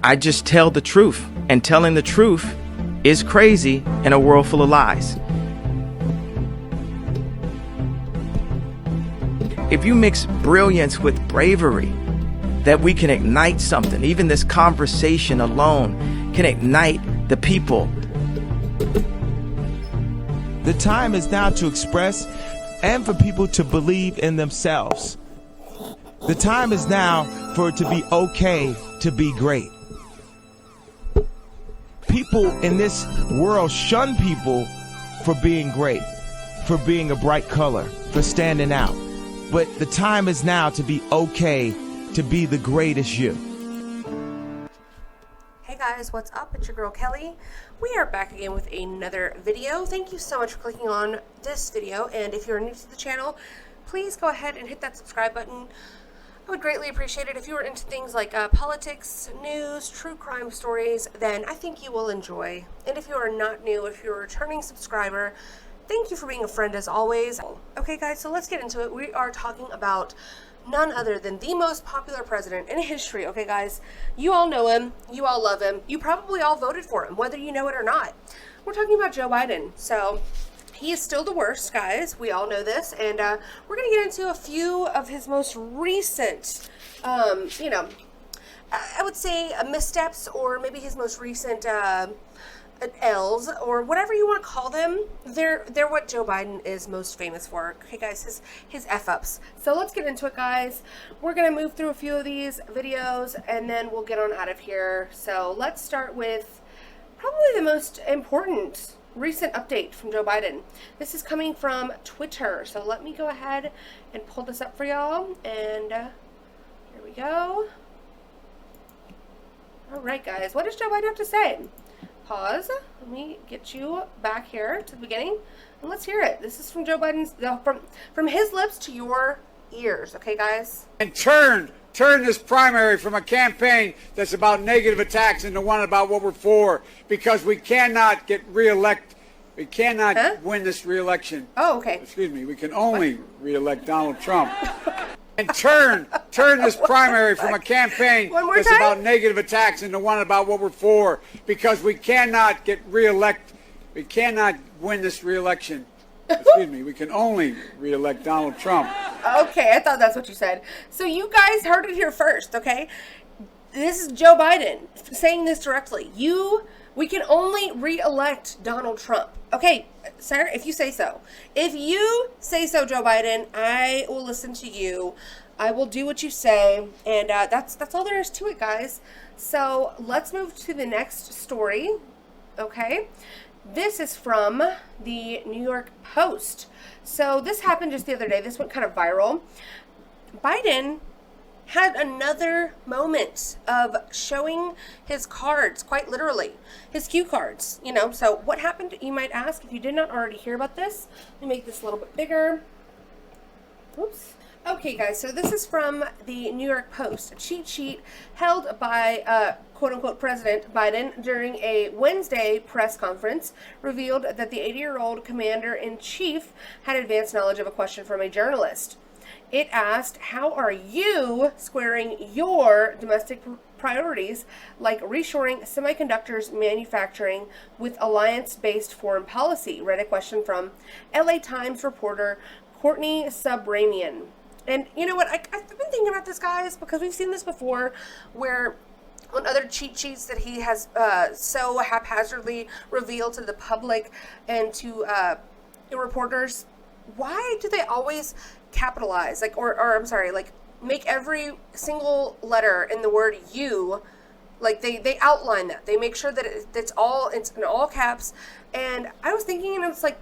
I just tell the truth, and telling the truth is crazy in a world full of lies. If you mix brilliance with bravery, that we can ignite something. Even this conversation alone can ignite the people. The time is now to express and for people to believe in themselves. The time is now for it to be okay to be great. People in this world shun people for being great, for being a bright color, for standing out. But the time is now to be okay to be the greatest you. Hey guys, what's up? It's your girl Kelly. We are back again with another video. Thank you so much for clicking on this video, and if you're new to the channel, please go ahead and hit that subscribe button. I would greatly appreciate it. If you are into things like politics, news, true crime stories, then I think you will enjoy. And if you are not new, if you're a returning subscriber, thank you for being a friend as always. Okay guys, so let's get into it. We are talking about none other than the most popular president in history. Okay guys, you all know him, you all love him, you probably all voted for him, whether you know it or not. We're talking about Joe Biden. So he is still the worst, guys. We all know this, and we're gonna get into a few of his most recent, I would say missteps, or maybe his most recent L's, or whatever you want to call them. They're what Joe Biden is most famous for. Okay guys, his F-ups. So let's get into it, guys. We're gonna move through a few of these videos and then we'll get on out of here. So let's start with probably the most important recent update from Joe Biden. This is coming from Twitter. So let me go ahead and pull this up for y'all, and here we go. All right guys, what does Joe Biden have to say? Pause. Let me get you back here to the beginning, and let's hear it. This is from Joe Biden's, from his lips to your ears. Okay, guys. And turn this primary from a campaign that's about negative attacks into one about what we're for, because we cannot get reelected. We cannot win this reelection. Oh, okay. Excuse me. We can only reelect Donald Trump. And turn this primary from a campaign that's about negative attacks into one about what we're for, because we cannot get reelected. We cannot win this reelection. Excuse me. We can only reelect Donald Trump. Okay, I thought that's what you said. So you guys heard it here first, okay? This is Joe Biden saying this directly. We can only re-elect Donald Trump. Okay, sir, if you say so. If you say so, Joe Biden, I will listen to you. I will do what you say, and that's all there is to it, guys. So let's move to the next story, okay? This is from the New York Post. So this happened just the other day. This went kind of viral. Biden had another moment of showing his cards, quite literally, his cue cards, you know. So what happened, you might ask, if you did not already hear about this. Let me make this a little bit bigger. Oops. Okay guys, so this is from the New York Post. A cheat sheet held by quote-unquote President Biden during a Wednesday press conference revealed that the 80-year-old commander-in-chief had advanced knowledge of a question from a journalist. It asked, how are you squaring your domestic priorities like reshoring semiconductors manufacturing with alliance-based foreign policy? Read a question from LA Times reporter Courtney Subramian. And you know what, I've been thinking about this, guys, because we've seen this before, where on other cheat sheets that he has so haphazardly revealed to the public and to reporters, why do they always capitalize, like, or I'm sorry, like, make every single letter in the word you, like, they outline that. They make sure that it's in all caps. And I was thinking, and I was like,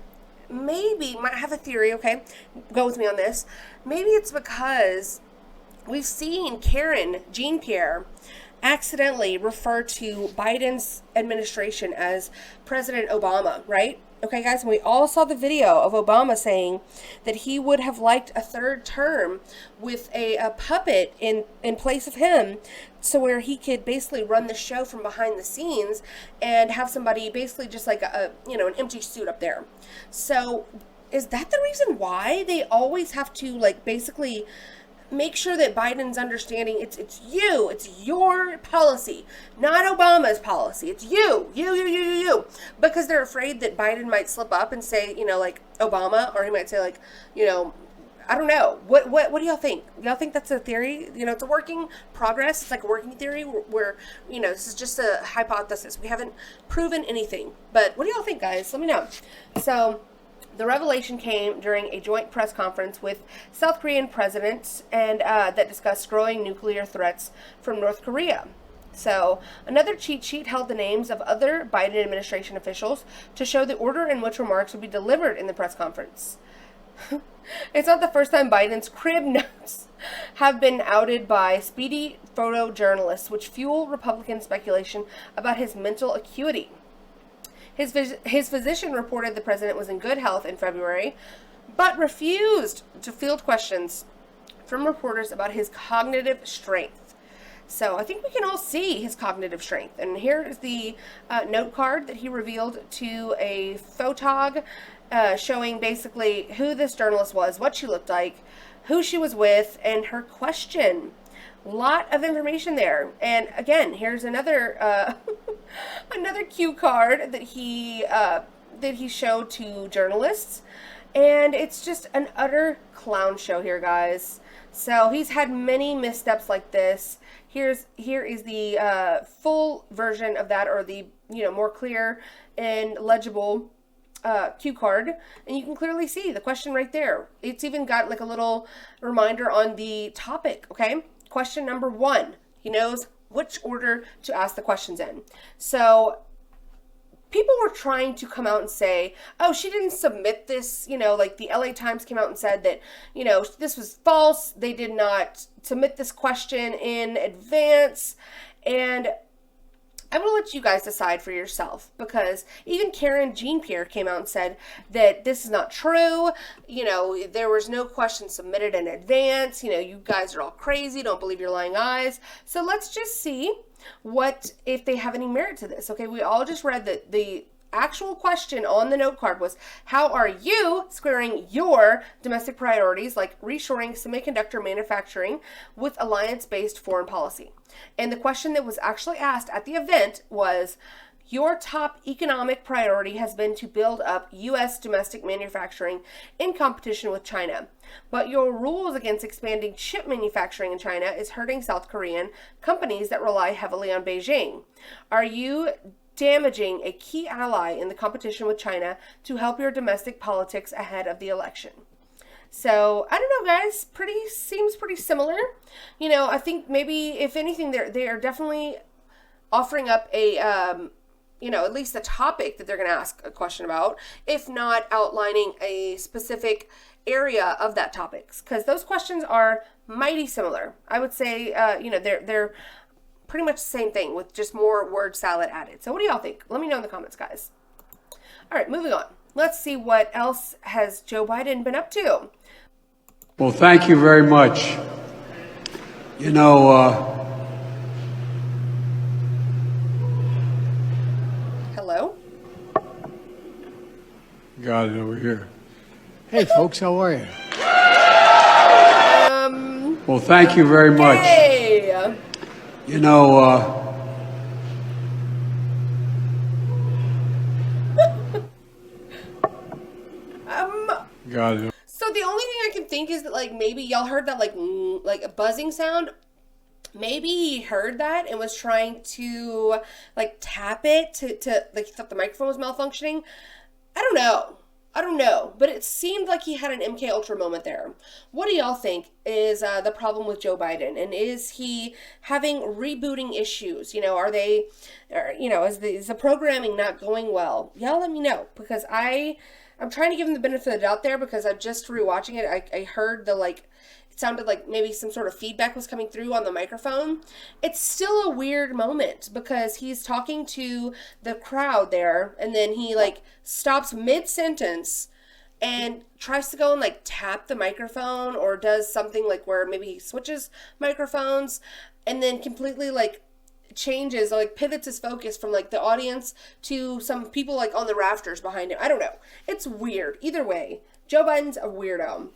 maybe, might have a theory, okay, go with me on this. Maybe it's because we've seen Karen Jean-Pierre accidentally refer to Biden's administration as President Obama, right? Okay, guys, and we all saw the video of Obama saying that he would have liked a third term with a puppet in place of him, so where he could basically run the show from behind the scenes and have somebody basically just like an empty suit up there. So is that the reason why they always have to, like, basically make sure that Biden's understanding it's your policy, not Obama's policy. It's you. Because they're afraid that Biden might slip up and say, like Obama, or he might say like, I don't know. What do y'all think? Y'all think that's a theory? It's a working progress. It's like a working theory where this is just a hypothesis. We haven't proven anything. But what do y'all think, guys? Let me know. So the revelation came during a joint press conference with South Korean presidents and that discussed growing nuclear threats from North Korea. So another cheat sheet held the names of other Biden administration officials to show the order in which remarks would be delivered in the press conference. It's not the first time Biden's crib notes have been outed by speedy photojournalists, which fuel Republican speculation about his mental acuity. His physician reported the president was in good health in February, but refused to field questions from reporters about his cognitive strength. So I think we can all see his cognitive strength. And here is the note card that he revealed to a photog, showing basically who this journalist was, what she looked like, who she was with, and her question. Lot of information there. And again, here's another another cue card that he showed to journalists, and it's just an utter clown show here, guys. So he's had many missteps like this. Here is the full version of that, or the more clear and legible cue card, and you can clearly see the question right there. It's even got like a little reminder on the topic. Okay. Question number 1. He knows which order to ask the questions in. So people were trying to come out and say, oh, she didn't submit this, like the LA Times came out and said that, this was false. They did not submit this question in advance. And I'm going to let you guys decide for yourself, because even Karen Jean-Pierre came out and said that this is not true. There was no question submitted in advance. You guys are all crazy. Don't believe your lying eyes. So let's just see if they have any merit to this. Okay, we all just read that the actual question on the note card was, how are you squaring your domestic priorities like reshoring semiconductor manufacturing with alliance-based foreign policy? And the question that was actually asked at the event was, your top economic priority has been to build up U.S. domestic manufacturing in competition with China, but your rules against expanding chip manufacturing in China is hurting South Korean companies that rely heavily on Beijing. Are you damaging a key ally in the competition with China to help your domestic politics ahead of the election? So I don't know, guys. Seems pretty similar. I think maybe if anything, they are definitely offering up a at least a topic that they're going to ask a question about, if not outlining a specific area of that topics, because those questions are mighty similar. I would say they're pretty much the same thing with just more word salad added. So what do y'all think? Let me know in the comments, guys. All right, moving on. Let's see what else has Joe Biden been up to. Well, thank you very much. Hello? Got it over here. Hey, folks, how are you? Well, thank you very much. Hey! Got it. So the only thing I can think is that, like, maybe y'all heard that, like a buzzing sound. Maybe he heard that and was trying to, like, tap it to like, he thought the microphone was malfunctioning. I don't know, but it seemed like he had an MK Ultra moment there. What do y'all think is the problem with Joe Biden? And is he having rebooting issues? Is the programming not going well? Y'all let me know, because I'm trying to give him the benefit of the doubt there, because I'm just rewatching it. I heard it sounded like maybe some sort of feedback was coming through on the microphone. It's still a weird moment, because he's talking to the crowd there, and then he stops mid-sentence and tries to go and tap the microphone, or does something where maybe he switches microphones, and then completely changes, pivots his focus from the audience to some people on the rafters behind him. I don't know. It's weird. Either way, Joe Biden's a weirdo.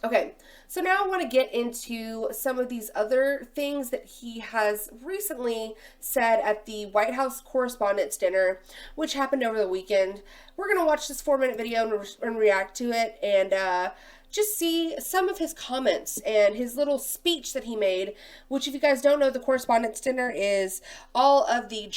Okay, so now I want to get into some of these other things that he has recently said at the White House Correspondents' Dinner, which happened over the weekend. We're going to watch this 4-minute video and react to it and just see some of his comments and his little speech that he made, which if you guys don't know, the Correspondents' Dinner is all of the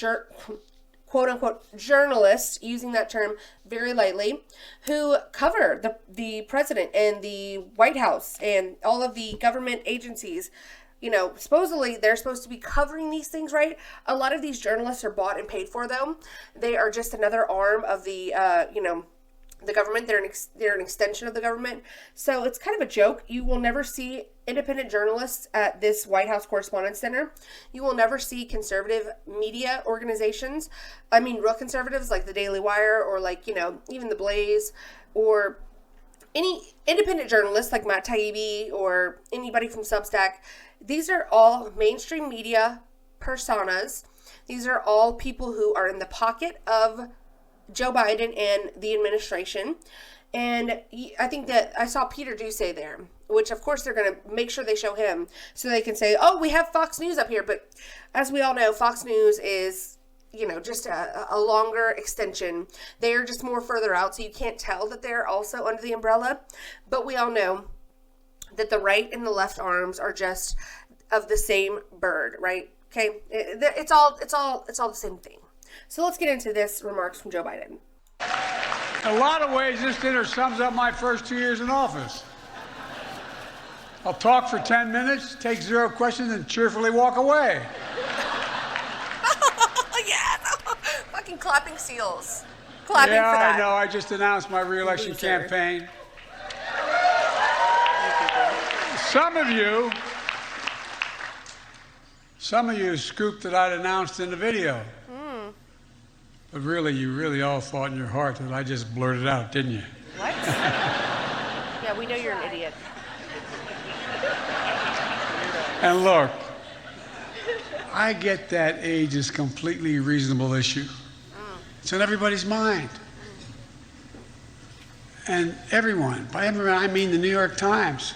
quote-unquote journalists, using that term very lightly, who cover the president and the White House and all of the government agencies. You know, supposedly they're supposed to be covering these things, right? A lot of these journalists are bought and paid for, though. They are just another arm of the, the government. They're an extension of the government. So it's kind of a joke. You will never see independent journalists at this White House Correspondents' Dinner. You will never see conservative media organizations. I mean, real conservatives like the Daily Wire or like, even the Blaze or any independent journalists like Matt Taibbi or anybody from Substack. These are all mainstream media personas. These are all people who are in the pocket of Joe Biden and the administration. And I think that I saw Peter Doocy there, which of course they're going to make sure they show him so they can say, oh, we have Fox News up here. But as we all know, Fox News is, just a longer extension. They are just more further out, so you can't tell that they're also under the umbrella. But we all know that the right and the left arms are just of the same bird, right? Okay, it's all the same thing. So let's get into this remarks from Joe Biden. In a lot of ways, this dinner sums up my first 2 years in office. I'll talk for 10 minutes, take 0 questions, and cheerfully walk away. Yeah, fucking clapping seals. Clapping for that. Yeah, I know. I just announced my re-election campaign. Some of you scooped that I'd announced in the video. But really, you really all thought in your heart that I just blurted out, didn't you? What? Yeah, we know you're an idiot. And look, I get that age is completely reasonable issue. It's on everybody's mind. And everyone, by everyone I mean the New York Times.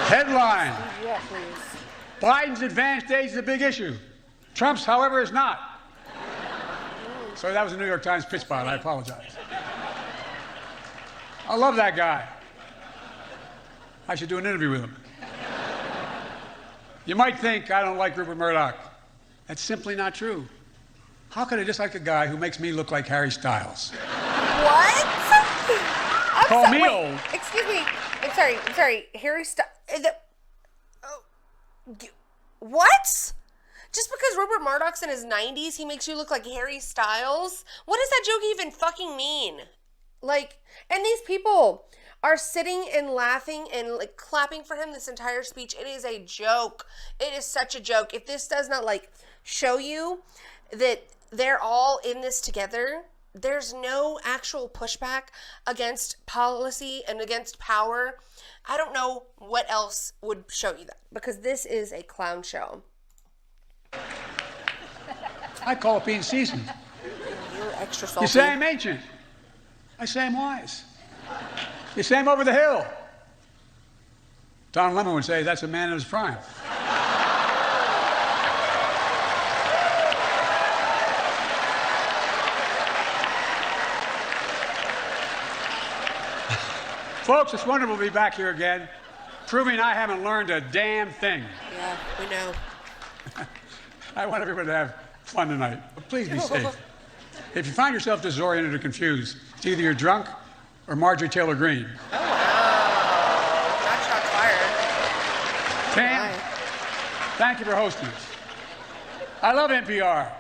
Headline, Yeah, please. Biden's advanced age is a big issue. Trump's, however, is not. Sorry, that was a New York Times pitch spot. I apologize. I love that guy. I should do an interview with him. You might think I don't like Rupert Murdoch. That's simply not true. How could I dislike a guy who makes me look like Harry Styles? What? Call me old. Excuse me. I'm sorry. Harry Styles. What? Just because Rupert Murdoch's in his 90s, he makes you look like Harry Styles? What does that joke even fucking mean? And these people are sitting and laughing and clapping for him this entire speech. It is a joke. It is such a joke. If this does not show you that they're all in this together, there's no actual pushback against policy and against power. I don't know what else would show you that, because this is a clown show. I call it being seasoned. You're extra salty. You say I'm ancient. I say I'm wise. You say I'm over the hill. Don Lemon would say that's a man in his prime. Folks, it's wonderful to be back here again, proving I haven't learned a damn thing. Yeah, we know. I want everyone to have fun tonight, but please be safe. If you find yourself disoriented or confused, it's either you're drunk or Marjorie Taylor Greene. Oh, wow. Not shots fired. Tam, thank you for hosting us. I love NPR.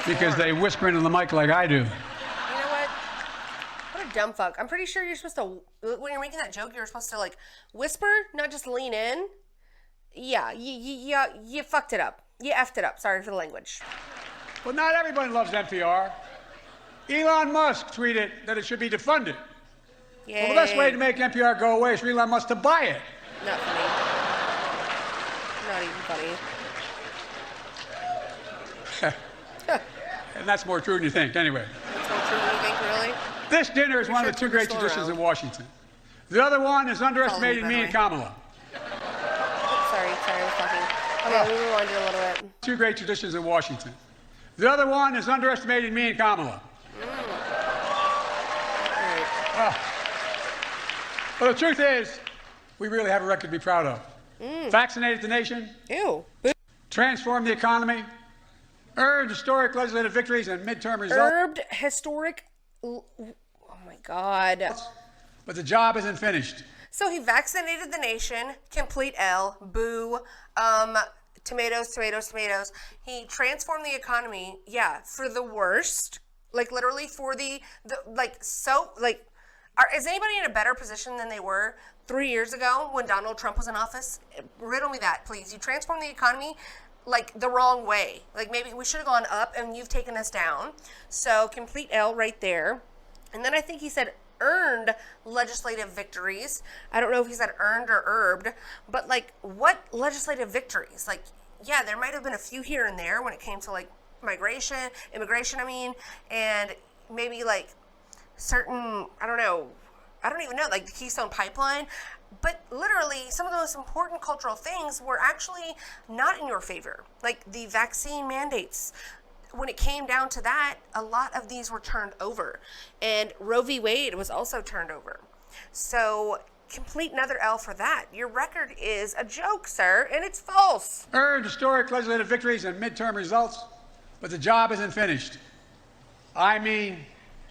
Because they whisper into the mic like I do. You know what? What a dumb fuck. I'm pretty sure you're supposed to, when you're making that joke, you're supposed to whisper, not just lean in. Yeah, you fucked it up. You effed it up. Sorry for the language. But not everyone loves NPR. Elon Musk tweeted that it should be defunded. Yay. Well, the best way to make NPR go away is for Elon Musk to buy it. Not funny. Not even funny. And that's more true than you think, anyway. That's not true, you think, really? This dinner is one of the two great traditions in Washington. The other one is underestimating me and Kamala. Sorry, I was talking. Okay, we rewind it a little bit. Two great traditions in Washington. The other one is underestimating me and Kamala. But the truth is, we really have a record to be proud of. Vaccinated the nation. Ew. Transformed the economy. Earned historic legislative victories and midterm results. Oh my God. But the job isn't finished. So he vaccinated the nation, complete L, boo, tomatoes. He transformed the economy, yeah, for the worst, like literally for is anybody in a better position than they were 3 years ago when Donald Trump was in office? Riddle me that, please. You transformed the economy like the wrong way. Like maybe we should have gone up and you've taken us down. So complete L right there. And then I think he said earned legislative victories. I don't know if he said earned or herbed, but like what legislative victories? Like, yeah, there might have been a few here and there when it came to like immigration, and maybe like certain, I don't even know, like the Keystone Pipeline. But literally, some of the most important cultural things were actually not in your favor, like the vaccine mandates. When it came down to that, a lot of these were turned over. And Roe v. Wade was also turned over. So complete another L for that. Your record is a joke, sir, and it's false. Earned historic legislative victories and midterm results, but the job isn't finished. I mean,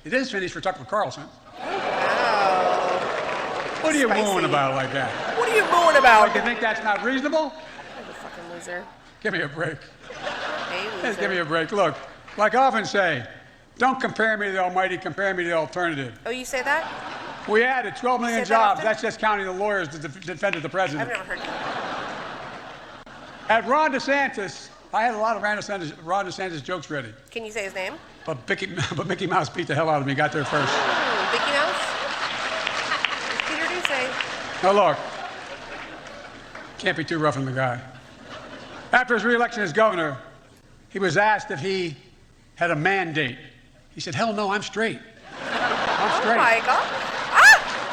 it is finished for Tucker Carlson. Wow. What are you mooing about like that? What are you mooing about? You think that's not reasonable? You're a fucking loser. Give me a break. Hey, loser. Just give me a break. Look, like I often say, don't compare me to the almighty, compare me to the alternative. Oh, you say that? We added 12 million say that jobs. often? That's just counting the lawyers that defended the president. I've never heard you. At Ron DeSantis, I had a lot of Ron DeSantis jokes ready. Can you say his name? But Mickey Mouse beat the hell out of me, got there first. Mickey Mouse? What's Peter do say? Now look, can't be too rough on the guy. After his re-election as governor, he was asked if he had a mandate. He said, hell no, I'm straight. I'm straight. Oh my God.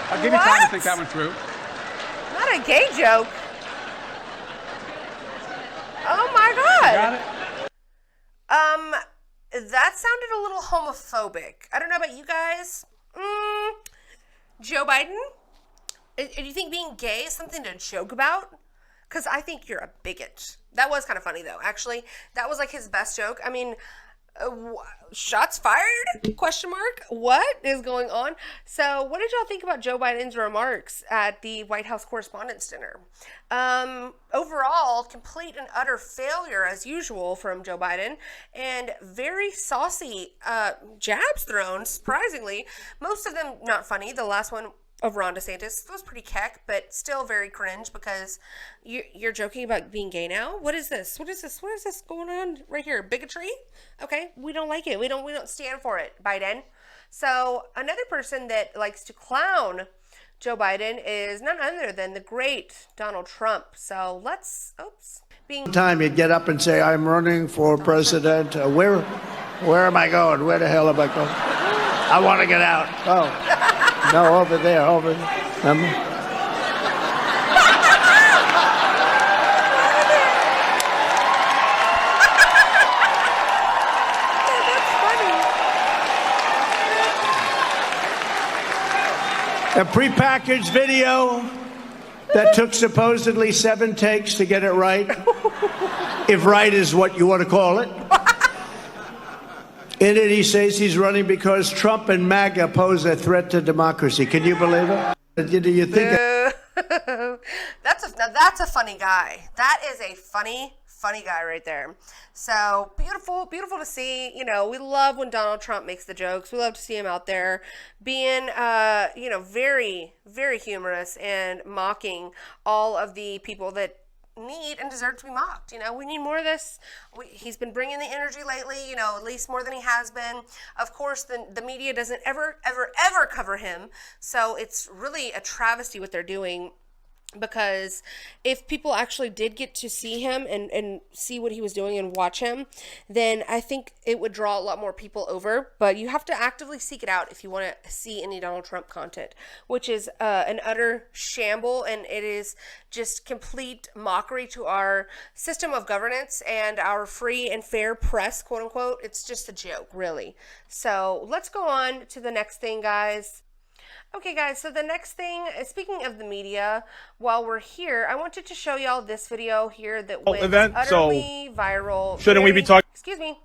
I'll give you time to think that one through. Not a gay joke. Oh my God. You got it? That sounded a little homophobic. I don't know about you guys. Joe Biden? Do you think being gay is something to joke about? Because I think you're a bigot. That was kind of funny, though, actually. That was like his best joke. I mean, shots fired? Question mark. What is going on? So what did y'all think about Joe Biden's remarks at the White House Correspondents' Dinner? Overall, complete and utter failure, as usual, from Joe Biden, and very saucy jabs thrown, surprisingly. Most of them not funny. The last one of Ron DeSantis was pretty keck, but still very cringe because you're joking about being gay now. What is this? What is this going on right here? Bigotry? Okay, we don't like it. We don't stand for it, Biden. So another person that likes to clown Joe Biden is none other than the great Donald Trump. So time you'd get up and say, I'm running for president. Where am I going? Where the hell am I going? I want to get out. Oh. No, over there. A prepackaged video that took supposedly 7 takes to get it right, if right is what you want to call it. In it, he says he's running because Trump and MAGA pose a threat to democracy. Can you believe it? Do you think? That's a funny guy. That is a funny guy right there. So beautiful to see. You know, we love when Donald Trump makes the jokes. We love to see him out there being, very, very humorous and mocking all of the people that need and deserve to be mocked. You know, we need more of this. He's been bringing the energy lately, at least more than he has been. Of course, the media doesn't ever cover him. So it's really a travesty what they're doing. because if people actually did get to see him and see what he was doing and watch him, then I think it would draw a lot more people over. But you have to actively seek it out if you want to see any Donald Trump content, which is an utter shamble, and it is just complete mockery to our system of governance and our free and fair press, quote unquote. It's just a joke, really. So let's go on to the next thing, guys. Okay, guys, so the next thing, speaking of the media, while we're here, I wanted to show y'all this video here that went utterly viral. Shouldn't we be talking? Excuse me.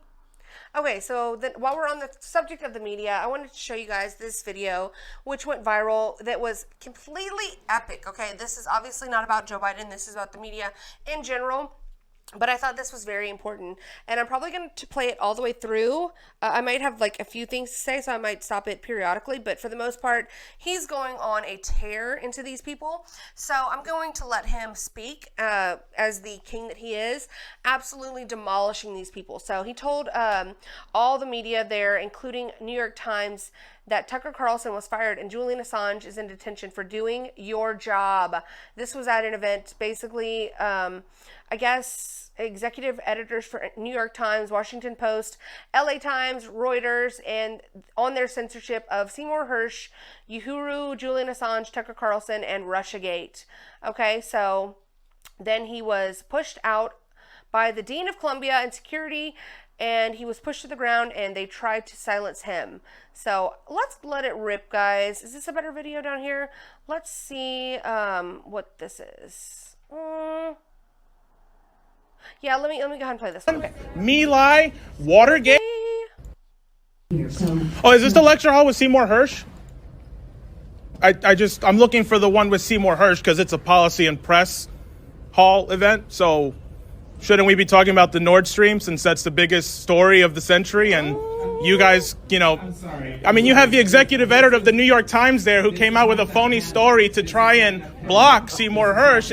Okay, so while we're on the subject of the media, I wanted to show you guys this video, which went viral, that was completely epic. Okay, this is obviously not about Joe Biden. This is about the media in general. But I thought this was very important, and I'm probably going to play it all the way through. I might have like a few things to say, so I might stop it periodically, but for the most part, he's going on a tear into these people. So I'm going to let him speak as the king that he is, absolutely demolishing these people. So he told all the media there, including New York Times, that Tucker Carlson was fired and Julian Assange is in detention for doing your job. This was at an event, basically, I guess, executive editors for New York Times, Washington Post, LA Times, Reuters, and on their censorship of Seymour Hersh, Uhuru, Julian Assange, Tucker Carlson, and Russiagate. Okay, so then he was pushed out by the Dean of Columbia and security, and he was pushed to the ground, and they tried to silence him. So let's let it rip, guys. Is this a better video down here? Let's see what this is. Yeah, let me go ahead and play this one. Okay. Me lie, Watergate. Oh, is this the lecture hall with Seymour Hersh? I'm looking for the one with Seymour Hersh because it's a policy and press hall event. So shouldn't we be talking about the Nord Stream since that's the biggest story of the century? And you guys, you know, I mean, you have the executive editor of the New York Times there who came out with a phony story to try and block Seymour Hersh.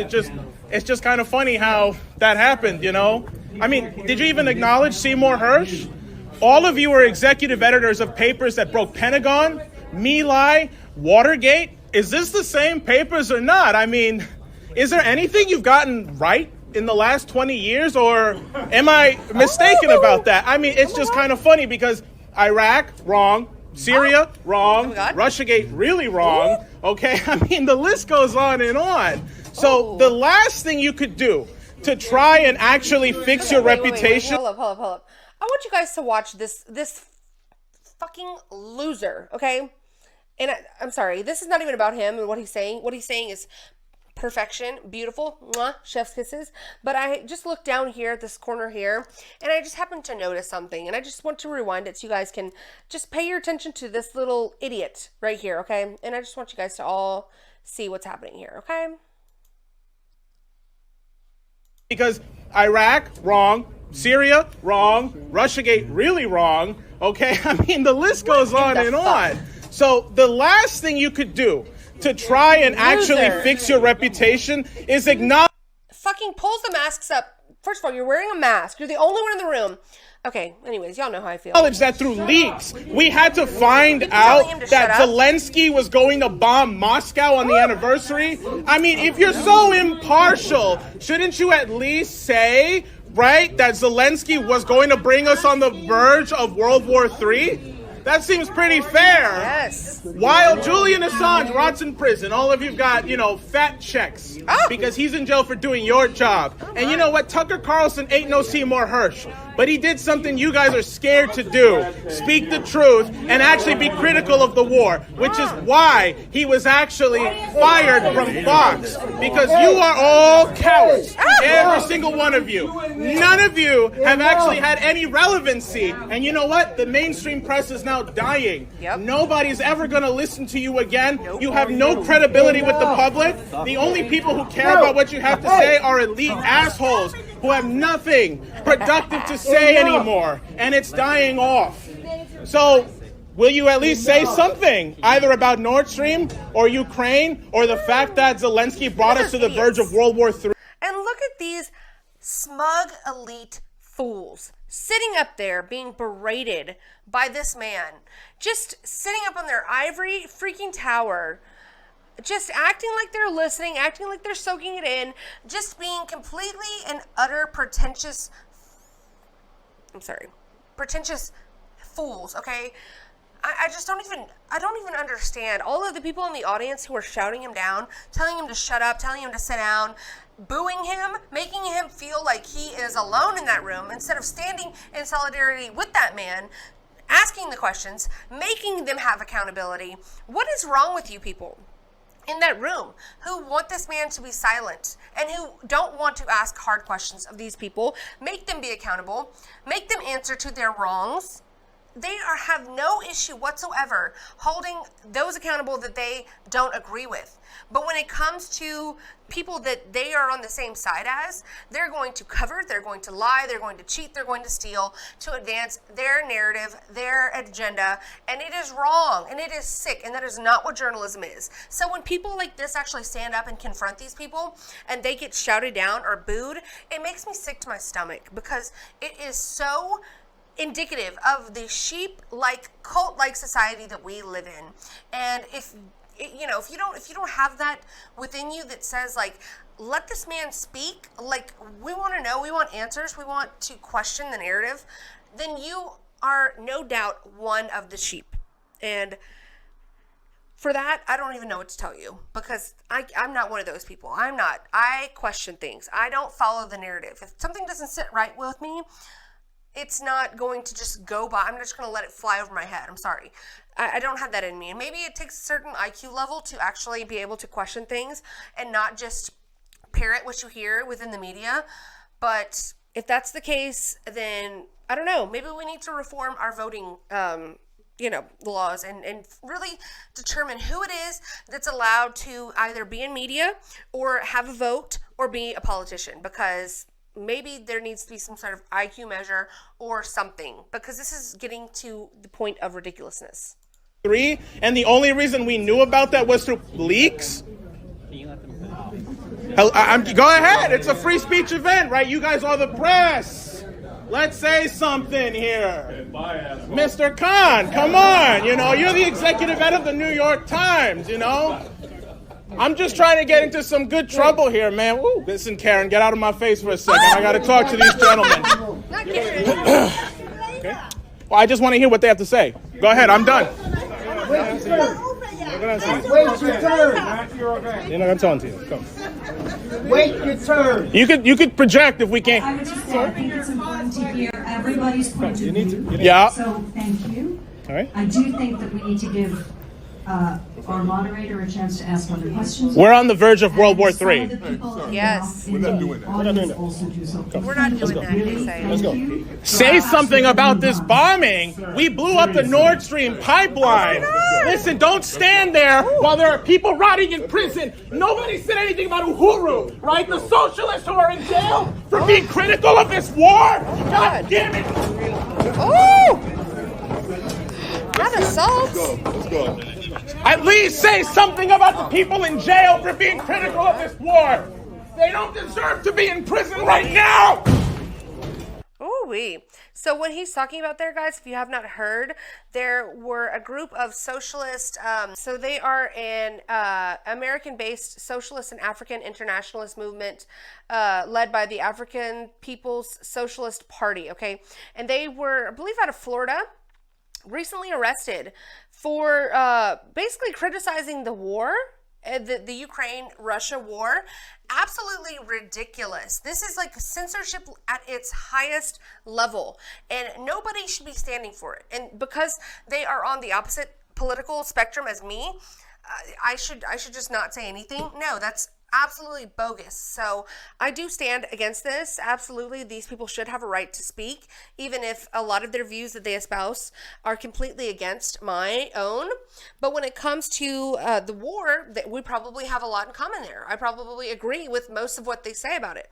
It's just kind of funny how that happened, you know? I mean, did you even acknowledge Seymour Hersh? All of you are executive editors of papers that broke Pentagon, Me Lie, Watergate. Is this the same papers or not? I mean, is there anything you've gotten right in the last 20 years, or am I mistaken about that? I mean, it's just kind of funny because Iraq, wrong. Syria, wrong. Russiagate, really wrong. Okay, I mean, the list goes on and on. So the last thing you could do to try and actually fix your reputation. Hold up. I want you guys to watch this fucking loser, okay? And I'm sorry, this is not even about him and what he's saying. What he's saying is perfection, beautiful, mwah, chef's kisses. But I just looked down here at this corner here, and I just happened to notice something, and I just want to rewind it so you guys can just pay your attention to this little idiot right here, okay? And I just want you guys to all see what's happening here, okay? Because Iraq, wrong. Syria, wrong. Russiagate, really wrong. Okay, I mean, the list goes on and on. So the last thing you could do to try and actually fix your reputation is acknowledge. Fucking pulls the masks up. First of all, you're wearing a mask. You're the only one in the room. Okay, anyways, y'all know how I feel. Acknowledge that through leaks. We had to find out that Zelensky was going to bomb Moscow on the anniversary. I mean, if you're so impartial, shouldn't you at least say, right, that Zelensky was going to bring us on the verge of World War III? That seems pretty fair. Yes. While Julian Assange rots in prison, all of you've got, you know, fat checks because he's in jail for doing your job. And you know what? Tucker Carlson ain't no Seymour Hersh. But he did something you guys are scared to do. Speak the truth and actually be critical of the war, which is why he was actually fired from Fox. Because you are all cowards. Every single one of you. None of you have actually had any relevancy. And you know what? The mainstream press is now dying. Nobody's ever going to listen to you again. You have no credibility with the public. The only people who care about what you have to say are elite assholes who have nothing productive to say anymore, and it's dying off. So will you at least say something, either about Nord Stream or Ukraine or the fact that Zelensky brought us to the verge of World War III? And look at these smug elite fools sitting up there being berated by this man, just sitting up on their ivory freaking tower, just acting like they're listening, acting like they're soaking it in, just being completely and utter pretentious fools, okay? I just don't even understand all of the people in the audience who are shouting him down, telling him to shut up, telling him to sit down, booing him, making him feel like he is alone in that room instead of standing in solidarity with that man, asking the questions, making them have accountability. What is wrong with you people in that room who want this man to be silent and who don't want to ask hard questions of these people? Make them be accountable, make them answer to their wrongs. They have no issue whatsoever holding those accountable that they don't agree with. But when it comes to people that they are on the same side as, they're going to cover, they're going to lie, they're going to cheat, they're going to steal to advance their narrative, their agenda, and it is wrong, and it is sick, and that is not what journalism is. So when people like this actually stand up and confront these people, and they get shouted down or booed, it makes me sick to my stomach, because it is so indicative of the sheep-like, cult-like society that we live in. And if you don't have that within you that says, like, let this man speak, like, we want to know, we want answers, we want to question the narrative, then you are no doubt one of the sheep. And for that, I don't even know what to tell you, because I'm not one of those people. I'm not. I question things. I don't follow the narrative. If something doesn't sit right with me, it's not going to just go by. I'm just going to let it fly over my head. I'm sorry. I don't have that in me. And maybe it takes a certain IQ level to actually be able to question things and not just parrot what you hear within the media. But if that's the case, then I don't know. Maybe we need to reform our voting laws and really determine who it is that's allowed to either be in media or have a vote or be a politician, because maybe there needs to be some sort of IQ measure or something, because this is getting to the point of ridiculousness. And the only reason we knew about that was through leaks. Go ahead. It's a free speech event, right? You guys are the press. Let's say something here. Mr. Khan, come on. You're the executive editor of the New York Times, I'm just trying to get into some good trouble here, man. Woo. Listen, Karen, get out of my face for a second. I got to talk to these gentlemen. Not Karen. Okay. Well, I just want to hear what they have to say. Go ahead, I'm done. Wait your turn. You're not going to tell them to you. Come. Wait your turn. You could project if we can't. I would just say, I think it's important to hear everybody's point of view. Yeah. So, thank you. All right. I do think that we need to give our moderator a chance to ask other questions. We're on the verge of World War III. Yes. We're not doing that. We're not doing that. Also do so. We're not doing that, they say. Let's go. Say something about this bombing. We blew up the Nord Stream pipeline. Listen, don't stand there while there are people rotting in prison. Nobody said anything about Uhuru, right? The socialists who are in jail for being critical of this war. God damn it. Oh! Not assault. Let's go. At least say something about the people in jail for being critical of this war. They don't deserve to be in prison right now. Ooh-wee. So what he's talking about there, guys, if you have not heard, there were a group of socialist, so they are an American-based socialist and African internationalist movement led by the African People's Socialist Party, okay? And they were, I believe, out of Florida, recently arrested for basically criticizing the war, the Ukraine-Russia war. Absolutely ridiculous. This is like censorship at its highest level, and nobody should be standing for it. And because they are on the opposite political spectrum as me, I should just not say anything. No, that's absolutely bogus. So I do stand against this. Absolutely, these people should have a right to speak, even if a lot of their views that they espouse are completely against my own. But when it comes to the war, we probably have a lot in common there. I probably agree with most of what they say about it.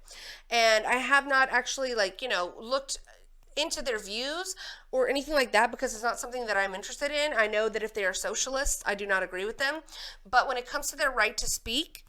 And I have not actually, looked into their views or anything like that, because it's not something that I'm interested in. I know that if they are socialists, I do not agree with them. But when it comes to their right to speak,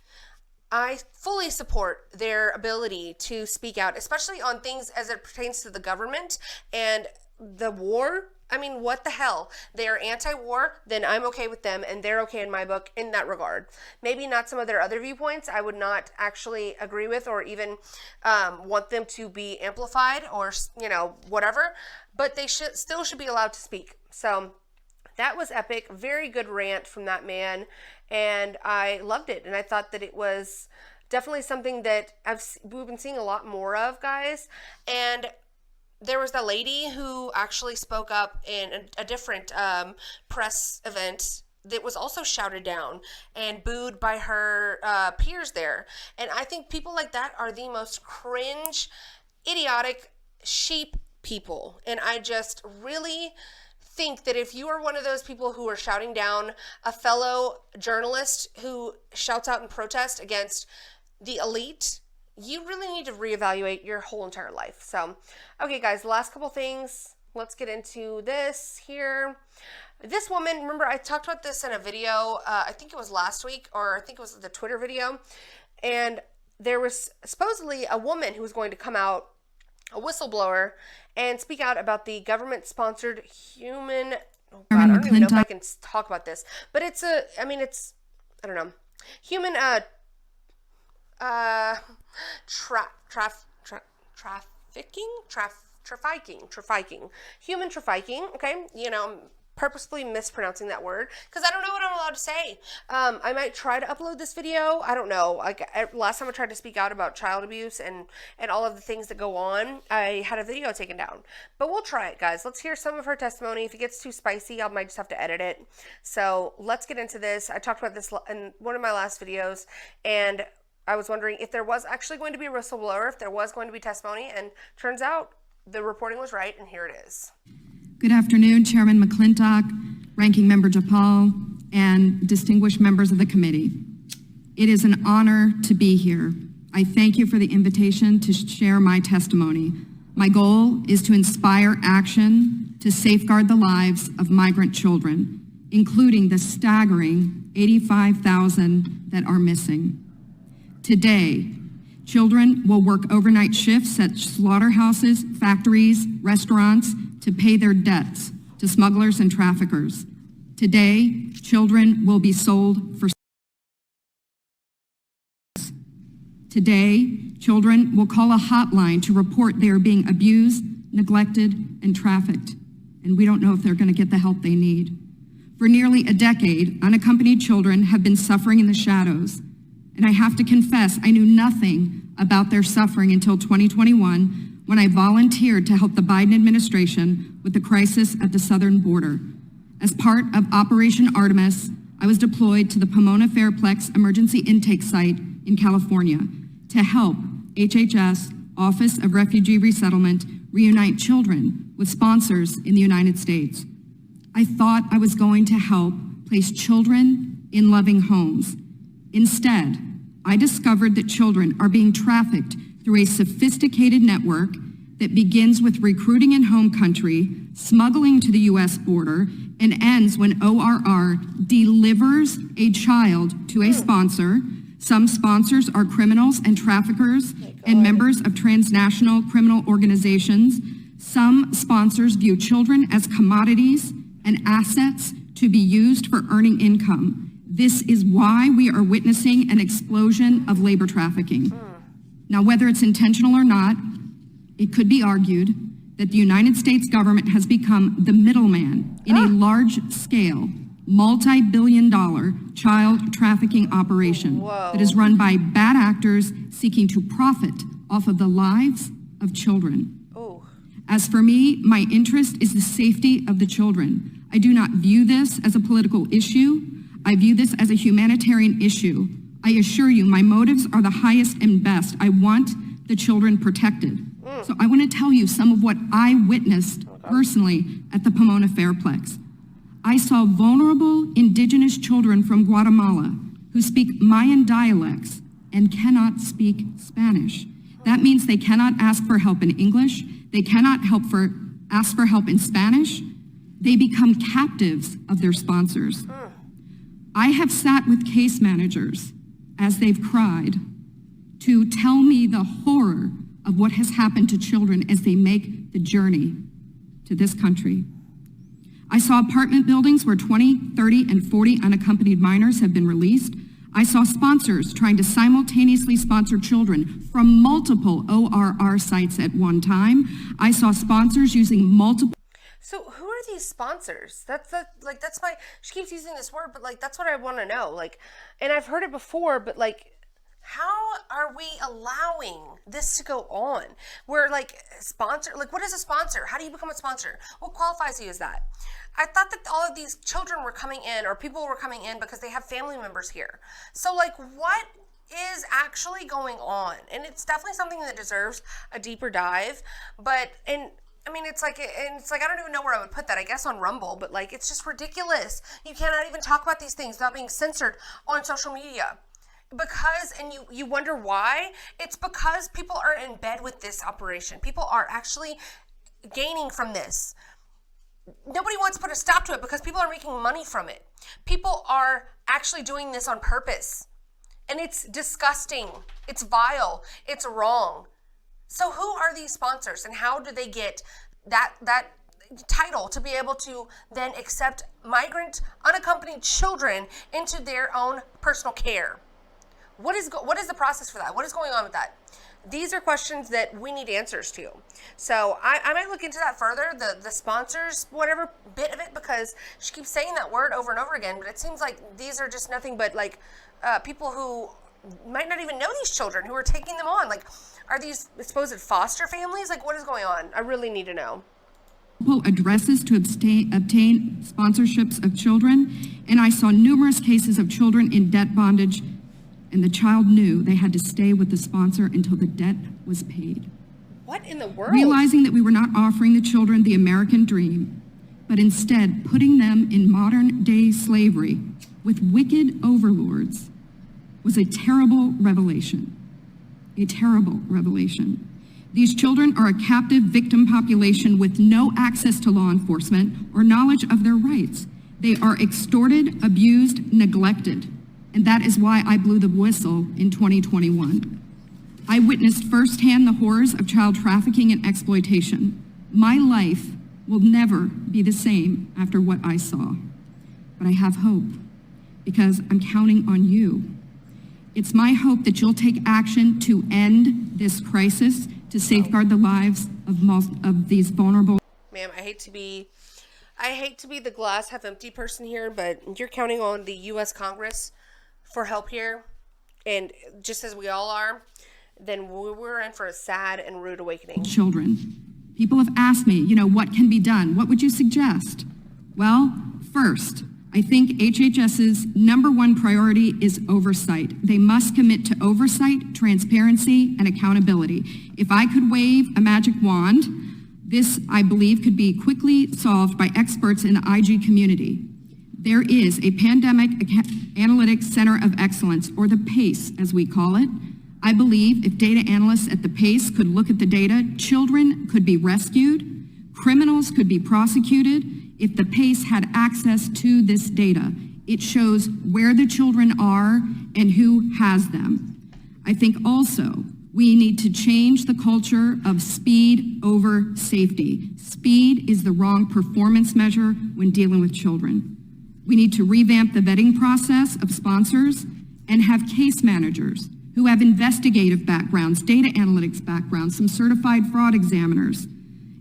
I fully support their ability to speak out, especially on things as it pertains to the government and the war. I mean, what the hell? They are anti-war, then I'm okay with them, and they're okay in my book in that regard. Maybe not some of their other viewpoints I would not actually agree with or even want them to be amplified or, you know, whatever, but they still should be allowed to speak. So that was epic. Very good rant from that man, and I loved it, and I thought that it was definitely something that we've been seeing a lot more of, guys. And there was that lady who actually spoke up in a different press event that was also shouted down and booed by her peers there. And I think people like that are the most cringe, idiotic, sheep people. And I just really think that if you are one of those people who are shouting down a fellow journalist who shouts out in protest against the elite, you really need to reevaluate your whole entire life. So, okay, guys, the last couple things. Let's get into this here. This woman, remember I talked about this in a video, I think it was last week, or I think it was the Twitter video, and there was supposedly a woman who was going to come out, a whistleblower, and speak out about the government-sponsored human, oh God, I don't even know if I can talk about this, but it's I don't know, human, trafficking, human trafficking, okay, you know, I'm purposefully mispronouncing that word because I don't know what I'm allowed to say. I might try to upload this video, I don't know, like last time I tried to speak out about child abuse and all of the things that go on, I had a video taken down, but we'll try it, guys. Let's hear some of her testimony. If it gets too spicy, I might just have to edit it. So let's get into this. I talked about this in one of my last videos, and I was wondering if there was actually going to be a whistleblower, if there was going to be testimony, and turns out the reporting was right, and here it is. Good afternoon, Chairman McClintock, Ranking Member Japal, and distinguished members of the committee. It is an honor to be here. I thank you for the invitation to share my testimony. My goal is to inspire action to safeguard the lives of migrant children, including the staggering 85,000 that are missing. Today, children will work overnight shifts at slaughterhouses, factories, restaurants to pay their debts to smugglers and traffickers. Today, children will be sold for sex. Today, children will call a hotline to report they are being abused, neglected, and trafficked, and we don't know if they're going to get the help they need. For nearly a decade, unaccompanied children have been suffering in the shadows. And I have to confess, I knew nothing about their suffering until 2021, when I volunteered to help the Biden administration with the crisis at the southern border. As part of Operation Artemis, I was deployed to the Pomona Fairplex Emergency Intake Site in California to help HHS, Office of Refugee Resettlement, reunite children with sponsors in the United States. I thought I was going to help place children in loving homes. Instead, I discovered that children are being trafficked through a sophisticated network that begins with recruiting in home country, smuggling to the U.S. border, and ends when ORR delivers a child to a sponsor. Some sponsors are criminals and traffickers and members of transnational criminal organizations. Some sponsors view children as commodities and assets to be used for earning income. This is why we are witnessing an explosion of labor trafficking. Now, whether it's intentional or not, it could be argued that the United States government has become the middleman in a large-scale, multi-billion-dollar child trafficking operation that is run by bad actors seeking to profit off of the lives of children. As for me, my interest is the safety of the children. I do not view this as a political issue. I view this as a humanitarian issue. I assure you, my motives are the highest and best. I want the children protected. So I want to tell you some of what I witnessed personally at the Pomona Fairplex. I saw vulnerable indigenous children from Guatemala who speak Mayan dialects and cannot speak Spanish. That means they cannot ask for help in English. They cannot ask for help in Spanish. They become captives of their sponsors. I have sat with case managers as they've cried to tell me the horror of what has happened to children as they make the journey to this country. I saw apartment buildings where 20, 30, and 40 unaccompanied minors have been released. I saw sponsors trying to simultaneously sponsor children from multiple ORR sites at one time. I saw sponsors using multiple. So who are these sponsors? That's my, she keeps using this word, but like, that's what I want to know. Like, and I've heard it before, but like, how are we allowing this to go on? We're like sponsor, like what is a sponsor? How do you become a sponsor? What qualifies you as that? I thought that all of these children were coming in, or people were coming in because they have family members here. So like what is actually going on? And it's definitely something that deserves a deeper dive, but, and I mean, it's like I don't even know where I would put that. I guess on Rumble, but like, it's just ridiculous. You cannot even talk about these things without being censored on social media. Because, and you wonder why? It's because people are in bed with this operation. People are actually gaining from this. Nobody wants to put a stop to it because people are making money from it. People are actually doing this on purpose. And it's disgusting. It's vile. It's wrong. So who are these sponsors and how do they get that title to be able to then accept migrant unaccompanied children into their own personal care? What is the process for that? What is going on with that? These are questions that we need answers to. So I might look into that further, the sponsors, whatever bit of it, because she keeps saying that word over and over again, but it seems like these are just nothing but like people who might not even know these children who are taking them on. Like, are these supposed foster families? Like, what is going on? I really need to know. Addresses to obtain sponsorships of children, and I saw numerous cases of children in debt bondage, and the child knew they had to stay with the sponsor until the debt was paid. What in the world? Realizing that we were not offering the children the American dream, but instead putting them in modern-day slavery with wicked overlords was a terrible revelation. A terrible revelation. These children are a captive victim population with no access to law enforcement or knowledge of their rights. They are extorted, abused, neglected. And that is why I blew the whistle in 2021. I witnessed firsthand the horrors of child trafficking and exploitation. My life will never be the same after what I saw. But I have hope because I'm counting on you. It's my hope that you'll take action to end this crisis to safeguard the lives of these vulnerable. Ma'am, I hate to be the glass half empty person here, but you're counting on the U.S. Congress for help here, and just as we all are, then we're in for a sad and rude awakening. Children. People have asked me, what can be done? What would you suggest? Well, first, I think HHS's #1 priority is oversight. They must commit to oversight, transparency, and accountability. If I could wave a magic wand, this, I believe, could be quickly solved by experts in the IG community. There is a Pandemic Analytics Center of Excellence, or the PACE as we call it. I believe if data analysts at the PACE could look at the data, children could be rescued, criminals could be prosecuted. If the PACE had access to this data, it shows where the children are and who has them. I think also we need to change the culture of speed over safety. Speed is the wrong performance measure when dealing with children. We need to revamp the vetting process of sponsors and have case managers who have investigative backgrounds, data analytics backgrounds, some certified fraud examiners.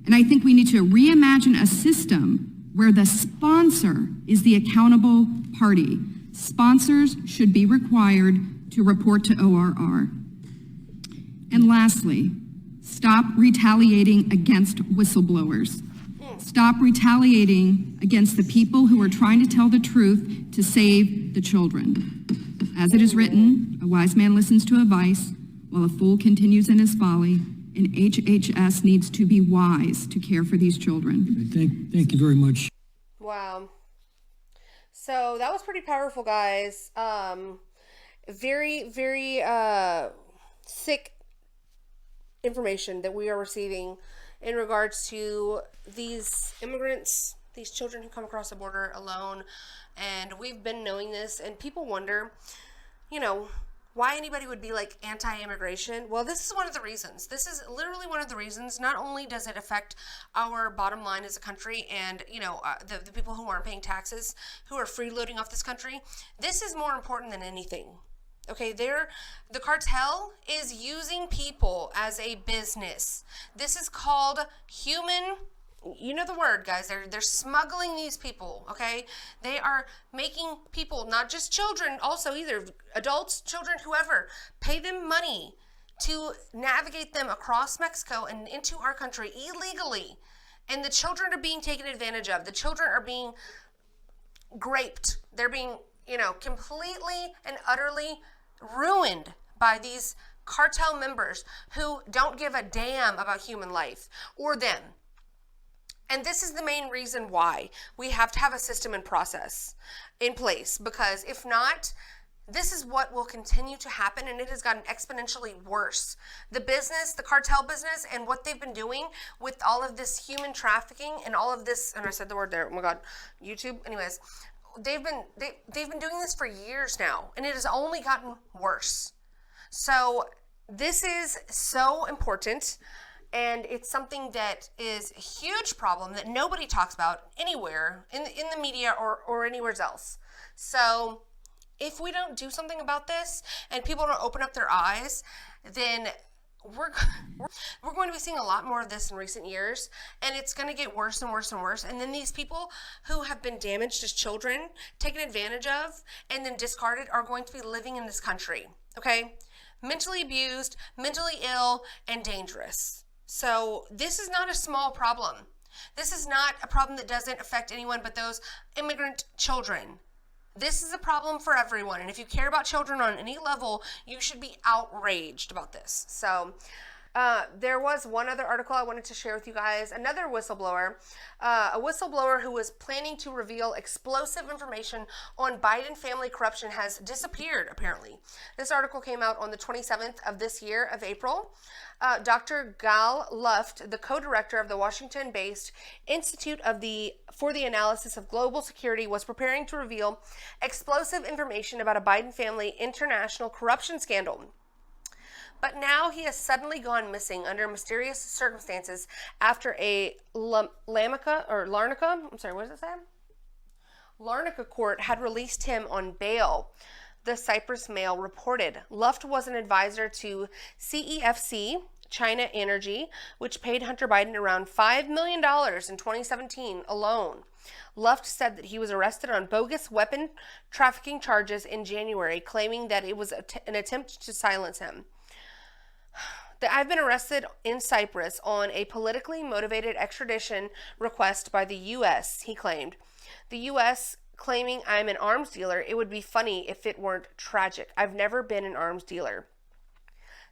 And I think we need to reimagine a system where the sponsor is the accountable party. Sponsors should be required to report to ORR. And lastly, stop retaliating against whistleblowers. Stop retaliating against the people who are trying to tell the truth to save the children. As it is written, a wise man listens to advice while a fool continues in his folly, and HHS needs to be wise to care for these children. Thank you very much. Wow. So that was pretty powerful, guys. Very, very sick information that we are receiving in regards to these immigrants, these children who come across the border alone. And we've been knowing this, and people wonder, why anybody would be like anti-immigration. Well, this is one of the reasons. This is literally one of the reasons. Not only does it affect our bottom line as a country and, you know, the people who aren't paying taxes, who are freeloading off this country, this is more important than anything. Okay, the cartel is using people as a business. This is called human, you know the word, guys. They're smuggling these people, okay? They are making people, not just children, also either adults, children, whoever, pay them money to navigate them across Mexico and into our country illegally. And the children are being taken advantage of. The children are being raped. They're being, you know, completely and utterly ruined by these cartel members who don't give a damn about human life or them. And this is the main reason why we have to have a system and process in place, because if not, this is what will continue to happen, and it has gotten exponentially worse. The business, the cartel business, and what they've been doing with all of this human trafficking and all of this, and I said the word there, oh my God, YouTube, anyways, they've been doing this for years now, and it has only gotten worse. So this is so important. And it's something that is a huge problem that nobody talks about anywhere in the media or anywhere else. So if we don't do something about this and people don't open up their eyes, then we're going to be seeing a lot more of this in recent years, and it's going to get worse and worse and worse. And then these people who have been damaged as children, taken advantage of, and then discarded are going to be living in this country, okay? Mentally abused, mentally ill, and dangerous. So this is not a small problem. This is not a problem that doesn't affect anyone but those immigrant children. This is a problem for everyone. And if you care about children on any level, you should be outraged about this. So there was one other article I wanted to share with you guys. Another whistleblower, a whistleblower who was planning to reveal explosive information on Biden family corruption has disappeared, apparently. This article came out on the 27th of this year of April. Dr. Gal Luft, the co-director of the Washington-based Institute for the Analysis of Global Security, was preparing to reveal explosive information about a Biden family international corruption scandal. But now he has suddenly gone missing under mysterious circumstances after a Larnaca court had released him on bail. The Cyprus Mail reported Luft was an advisor to CEFC, China Energy, which paid Hunter Biden around $5 million in 2017 alone. Luft said that he was arrested on bogus weapon trafficking charges in January, claiming that it was an attempt to silence him. I've been arrested in Cyprus on a politically motivated extradition request by the U.S., he claimed. The U.S. claiming I'm an arms dealer. It would be funny if it weren't tragic. I've never been an arms dealer.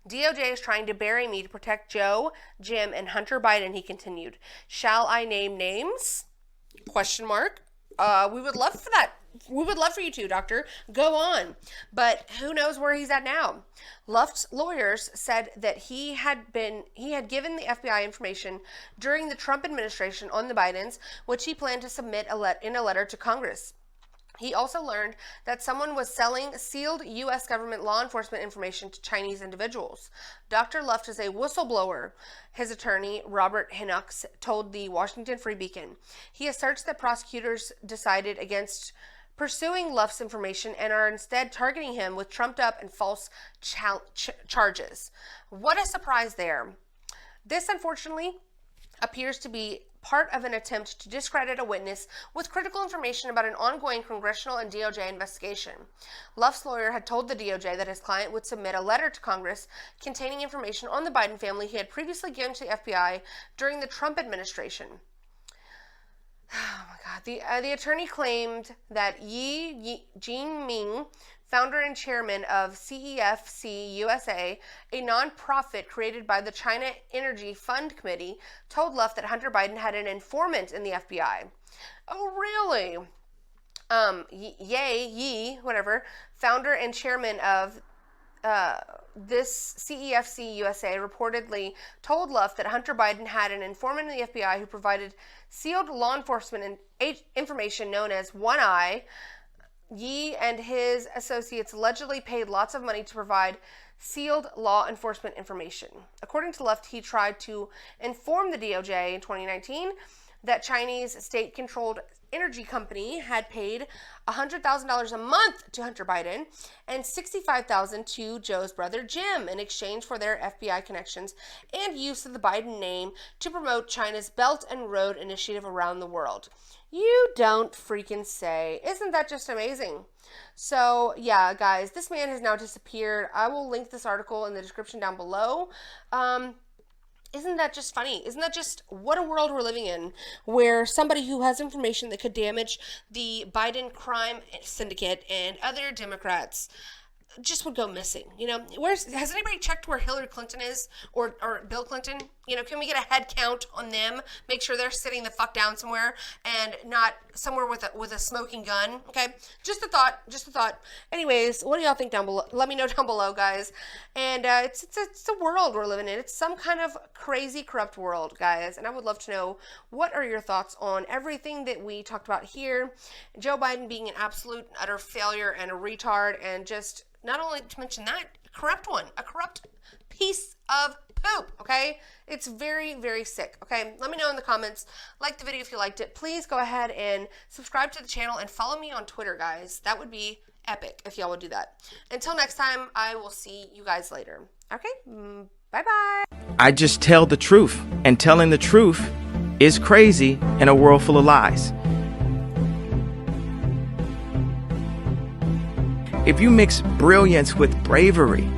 DOJ is trying to bury me to protect Joe, Jim, and Hunter Biden, he continued. Shall I name names? Question mark. We would love for that. We would love for you to, Doctor. Go on. But who knows where he's at now? Luft's lawyers said that he had given the FBI information during the Trump administration on the Bidens, which he planned to submit in a letter to Congress. He also learned that someone was selling sealed U.S. government law enforcement information to Chinese individuals. Dr. Luft is a whistleblower, his attorney, Robert Hinox, told the Washington Free Beacon. He asserts that prosecutors decided against pursuing Luft's information and are instead targeting him with trumped-up and false charges. What a surprise there. This, unfortunately, appears to be part of an attempt to discredit a witness with critical information about an ongoing congressional and DOJ investigation. Luft's lawyer had told the DOJ that his client would submit a letter to Congress containing information on the Biden family he had previously given to the FBI during the Trump administration. Oh my God. The attorney claimed that Yi Jinming, founder and chairman of CEFC USA, a nonprofit created by the China Energy Fund Committee, told Luft that Hunter Biden had an informant in the FBI. Oh, really? Yi, founder and chairman of this CEFC USA reportedly told Luft that Hunter Biden had an informant in the FBI who provided sealed law enforcement information known as One Eye. Yi and his associates allegedly paid lots of money to provide sealed law enforcement information. According to Left, he tried to inform the DOJ in 2019 that Chinese state-controlled energy company had paid $100,000 a month to Hunter Biden and $65,000 to Joe's brother Jim in exchange for their FBI connections and use of the Biden name to promote China's Belt and Road Initiative around the world. You don't freaking say. Isn't that just amazing? So, yeah, guys, this man has now disappeared. I will link this article in the description down below. Isn't that just funny? Isn't that just what a world we're living in, where somebody who has information that could damage the Biden crime syndicate and other Democrats just would go missing? You know, has anybody checked where Hillary Clinton is or Bill Clinton? You know, can we get a head count on them? Make sure they're sitting the fuck down somewhere and not somewhere with a smoking gun. Okay, just a thought. Anyways, what do y'all think down below? Let me know down below, guys. And it's a world we're living in. It's some kind of crazy, corrupt world, guys. And I would love to know, what are your thoughts on everything that we talked about here? Joe Biden being an absolute utter failure and a retard, and just not only to mention that, a corrupt piece of poop, okay? It's very, very sick, okay? Let me know in the comments. Like the video if you liked it. Please go ahead and subscribe to the channel and follow me on Twitter, guys. That would be epic if y'all would do that. Until next time, I will see you guys later. Okay, bye-bye. I just tell the truth, and telling the truth is crazy in a world full of lies. If you mix brilliance with bravery,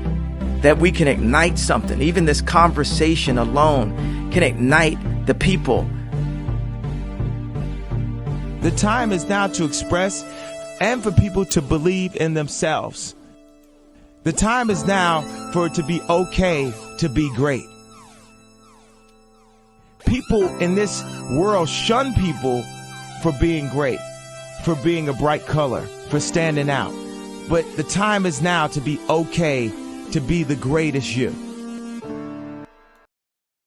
that we can ignite something. Even this conversation alone can ignite the people. The time is now to express and for people to believe in themselves. The time is now for it to be okay to be great. People in this world shun people for being great, for being a bright color, for standing out. But the time is now to be okay to be the greatest you.